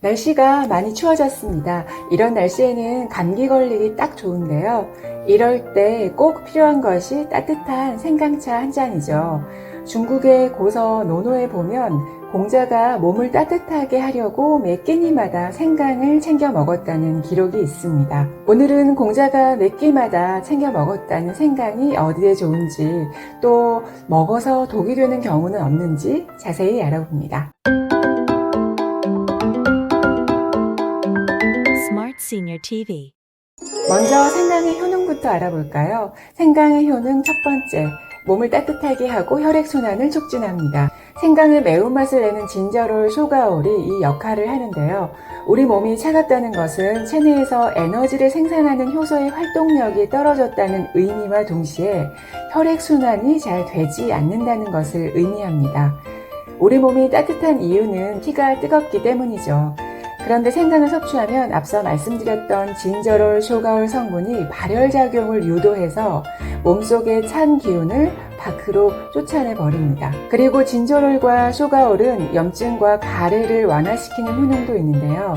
날씨가 많이 추워졌습니다. 이런 날씨에는 감기 걸리기 딱 좋은데요. 이럴 때 꼭 필요한 것이 따뜻한 생강차 한 잔이죠. 중국의 고서 노노에 보면 공자가 몸을 따뜻하게 하려고 매 끼니마다 생강을 챙겨 먹었다는 기록이 있습니다. 오늘은 공자가 매 끼마다 챙겨 먹었다는 생강이 어디에 좋은지, 또 먹어서 독이 되는 경우는 없는지 자세히 알아봅니다. Smart Senior TV. 먼저 생강의 효능부터 알아볼까요? 생강의 효능 첫 번째, 몸을 따뜻하게 하고 혈액순환을 촉진합니다. 생강의 매운맛을 내는 진저롤, 쇼가올이 이 역할을 하는데요. 우리 몸이 차갑다는 것은 체내에서 에너지를 생산하는 효소의 활동력이 떨어졌다는 의미와 동시에 혈액순환이 잘 되지 않는다는 것을 의미합니다. 우리 몸이 따뜻한 이유는 피가 뜨겁기 때문이죠. 그런데 생강을 섭취하면 앞서 말씀드렸던 진저롤, 쇼가올 성분이 발열작용을 유도해서 몸속의 찬 기운을 밖으로 쫓아내 버립니다. 그리고 진저롤과 쇼가올은 염증과 가래를 완화시키는 효능도 있는데요.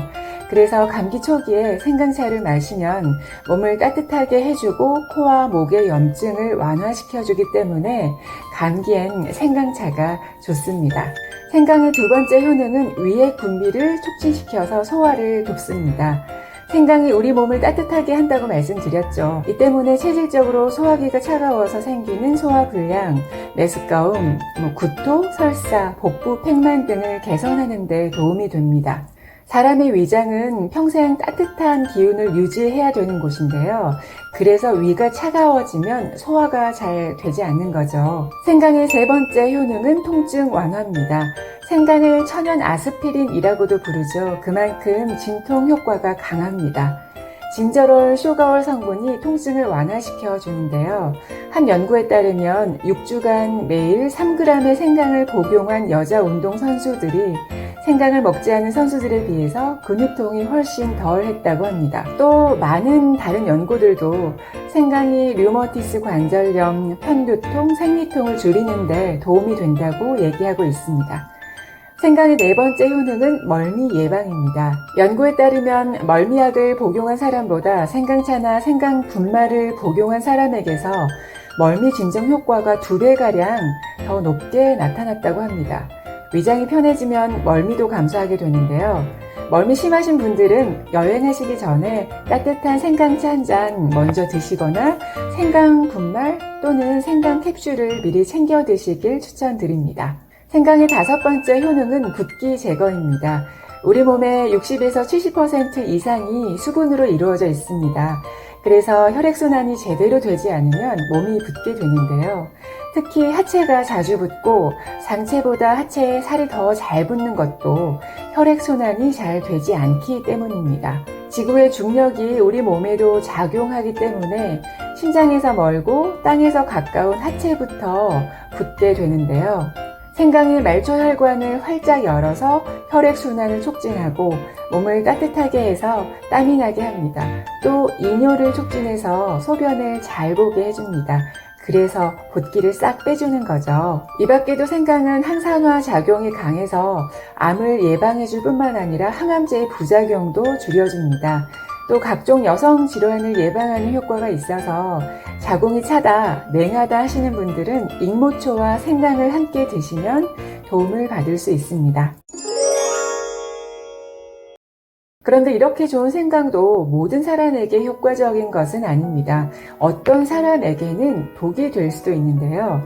그래서 감기 초기에 생강차를 마시면 몸을 따뜻하게 해주고 코와 목의 염증을 완화시켜주기 때문에 감기엔 생강차가 좋습니다. 생강의 두 번째 효능은 위액 분비를 촉진시켜서 소화를 돕습니다. 생강이 우리 몸을 따뜻하게 한다고 말씀드렸죠. 이 때문에 체질적으로 소화기가 차가워서 생기는 소화불량, 메스꺼움, 구토, 설사, 복부 팽만 등을 개선하는 데 도움이 됩니다. 사람의 위장은 평생 따뜻한 기운을 유지해야 되는 곳인데요. 그래서 위가 차가워지면 소화가 잘 되지 않는 거죠. 생강의 세 번째 효능은 통증 완화입니다. 생강을 천연 아스피린이라고도 부르죠. 그만큼 진통 효과가 강합니다. 진저롤, 쇼가올 성분이 통증을 완화시켜 주는데요. 한 연구에 따르면 6주간 매일 3g의 생강을 복용한 여자 운동선수들이 생강을 먹지 않은 선수들에 비해서 근육통이 훨씬 덜 했다고 합니다. 또 많은 다른 연구들도 생강이 류머티스 관절염, 편두통, 생리통을 줄이는 데 도움이 된다고 얘기하고 있습니다. 생강의 네 번째 효능은 멀미 예방입니다. 연구에 따르면 멀미약을 복용한 사람보다 생강차나 생강 분말을 복용한 사람에게서 멀미 진정 효과가 2배가량 더 높게 나타났다고 합니다. 위장이 편해지면 멀미도 감소하게 되는데요. 멀미 심하신 분들은 여행하시기 전에 따뜻한 생강차 한 잔 먼저 드시거나 생강 분말 또는 생강 캡슐을 미리 챙겨 드시길 추천드립니다. 생강의 다섯 번째 효능은 붓기 제거입니다. 우리 몸의 60에서 70% 이상이 수분으로 이루어져 있습니다. 그래서 혈액순환이 제대로 되지 않으면 몸이 붓게 되는데요. 특히 하체가 자주 붓고 상체보다 하체에 살이 더 잘 붙는 것도 혈액순환이 잘 되지 않기 때문입니다. 지구의 중력이 우리 몸에도 작용하기 때문에 심장에서 멀고 땅에서 가까운 하체부터 붓게 되는데요. 생강이 말초혈관을 활짝 열어서 혈액순환을 촉진하고 몸을 따뜻하게 해서 땀이 나게 합니다. 또 이뇨를 促진해서 소변을 잘 보게 해줍니다. 그래서 붓기를 싹 빼주는 거죠. 이 밖에도 생강은 항산화 작용이 강해서 암을 예방해줄 뿐만 아니라 항암제의 부작용도 줄여줍니다. 또 각종 여성 질환을 예방하는 효과가 있어서 자궁이 차다, 냉하다 하시는 분들은 익모초와 생강을 함께 드시면 도움을 받을 수 있습니다. 그런데 이렇게 좋은 생강도 모든 사람에게 효과적인 것은 아닙니다. 어떤 사람에게는 독이 될 수도 있는데요.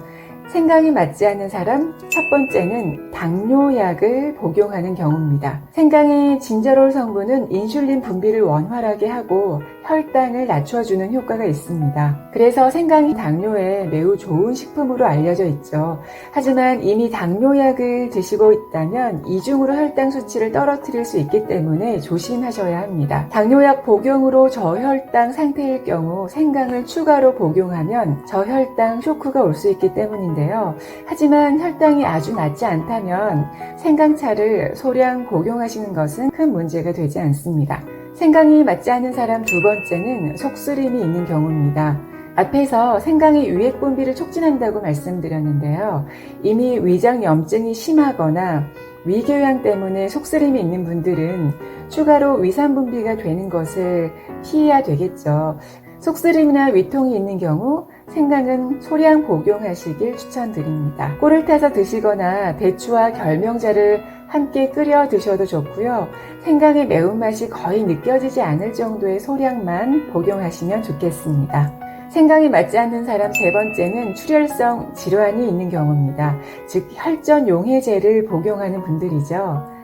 생강이 맞지 않는 사람, 첫 번째는 당뇨약을 복용하는 경우입니다. 생강의 진저롤 성분은 인슐린 분비를 원활하게 하고 혈당을 낮춰주는 효과가 있습니다. 그래서 생강이 당뇨에 매우 좋은 식품으로 알려져 있죠. 하지만 이미 당뇨약을 드시고 있다면 이중으로 혈당 수치를 떨어뜨릴 수 있기 때문에 조심하셔야 합니다. 당뇨약 복용으로 저혈당 상태일 경우 생강을 추가로 복용하면 저혈당 쇼크가 올 수 있기 때문인데요. 하지만 혈당이 아주 낮지 않다면 생강차를 소량 복용하시는 것은 큰 문제가 되지 않습니다. 생강이 맞지 않는 사람 두 번째는 속쓰림이 있는 경우입니다. 앞에서 생강이 위액 분비를 촉진한다고 말씀드렸는데요. 이미 위장 염증이 심하거나 위궤양 때문에 속쓰림이 있는 분들은 추가로 위산 분비가 되는 것을 피해야 되겠죠. 속쓰림이나 위통이 있는 경우 생강은 소량 복용하시길 추천드립니다. 꿀을 타서 드시거나 대추와 결명자를 함께 끓여 드셔도 좋고요. 생강의 매운맛이 거의 느껴지지 않을 정도의 소량만 복용하시면 좋겠습니다. 생강이 맞지 않는 사람 세 번째는 출혈성 질환이 있는 경우입니다. 즉 혈전 용해제를 복용하는 분들이죠.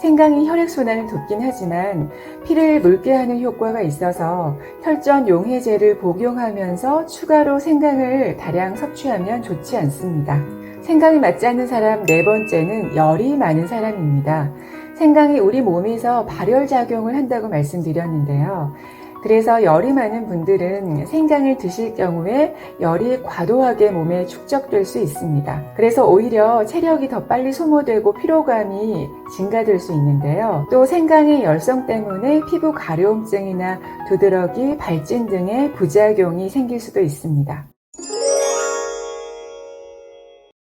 생강이 혈액순환을 돕긴 하지만 피를 묽게 하는 효과가 있어서 혈전 용해제를 복용하면서 추가로 생강을 다량 섭취하면 좋지 않습니다. 생강이 맞지 않는 사람 네 번째는 열이 많은 사람입니다. 생강이 우리 몸에서 발열작용을 한다고 말씀드렸는데요. 그래서 열이 많은 분들은 생강을 드실 경우에 열이 과도하게 몸에 축적될 수 있습니다. 그래서 오히려 체력이 더 빨리 소모되고 피로감이 증가될 수 있는데요. 또 생강의 열성 때문에 피부 가려움증이나 두드러기, 발진 등의 부작용이 생길 수도 있습니다.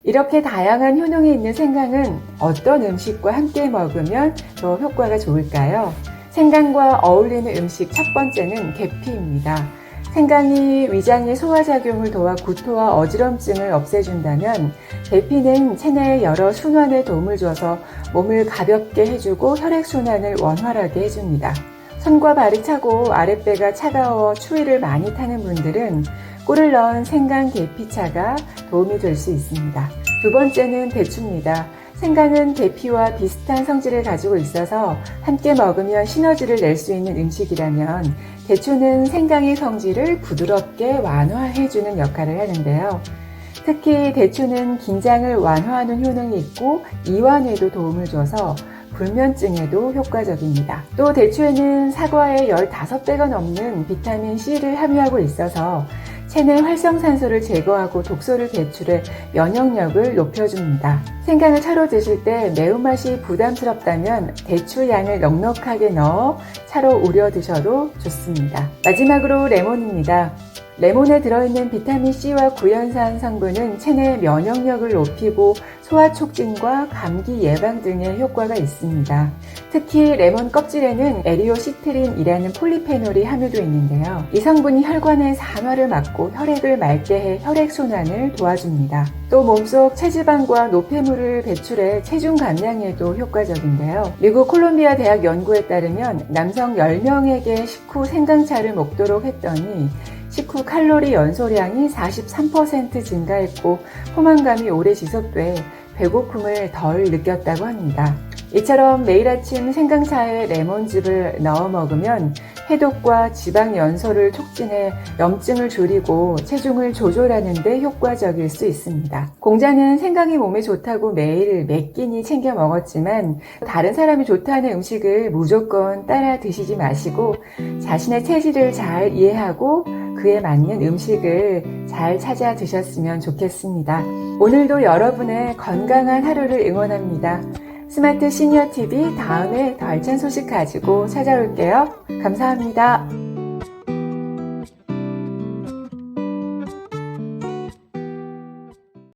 이렇게 다양한 효능이 있는 생강은 어떤 음식과 함께 먹으면 더 효과가 좋을까요? 생강과 어울리는 음식 첫 번째는 계피입니다. 생강이 위장의 소화작용을 도와 구토와 어지럼증을 없애준다면 계피는 체내의 여러 순환에 도움을 줘서 몸을 가볍게 해주고 혈액순환을 원활하게 해줍니다. 손과 발이 차고 아랫배가 차가워 추위를 많이 타는 분들은 꿀을 넣은 생강 계피차가 도움이 될 수 있습니다. 두 번째는 대추입니다. 생강은 계피와 비슷한 성질을 가지고 있어서 함께 먹으면 시너지를 낼 수 있는 음식이라면 대추는 생강의 성질을 부드럽게 완화해주는 역할을 하는데요. 특히 대추는 긴장을 완화하는 효능이 있고 이완에도 도움을 줘서 불면증에도 효과적입니다. 또 대추에는 사과의 15배가 넘는 비타민 C를 함유하고 있어서 체내 활성산소를 제거하고 독소를 배출해 면역력을 높여줍니다. 생강을 차로 드실 때 매운맛이 부담스럽다면 대추 양을 넉넉하게 넣어 차로 우려 드셔도 좋습니다. 마지막으로 레몬입니다. 레몬에 들어있는 비타민C와 구연산 성분은 체내 면역력을 높이고 소화 촉진과 감기 예방 등의 효과가 있습니다. 특히 레몬 껍질에는 에리오시트린이라는 폴리페놀이 함유되어 있는데요. 이 성분이 혈관의 산화를 막고 혈액을 맑게 해 혈액순환을 도와줍니다. 또 몸속 체지방과 노폐물을 배출해 체중 감량에도 효과적인데요. 미국 콜롬비아 대학 연구에 따르면 남성 10명에게 식후 생강차를 먹도록 했더니 식후 칼로리 연소량이 43% 증가했고 포만감이 오래 지속돼 배고픔을 덜 느꼈다고 합니다. 이처럼 매일 아침 생강차에 레몬즙을 넣어 먹으면 해독과 지방 연소를 촉진해 염증을 줄이고 체중을 조절하는 데 효과적일 수 있습니다. 공자는 생강이 몸에 좋다고 매일 몇 끼니 챙겨 먹었지만 다른 사람이 좋다는 음식을 무조건 따라 드시지 마시고 자신의 체질을 잘 이해하고 그에 맞는 음식을 잘 찾아 드셨으면 좋겠습니다. 오늘도 여러분의 건강한 하루를 응원합니다. 스마트 시니어 TV 다음에 더 알찬 소식 가지고 찾아올게요. 감사합니다.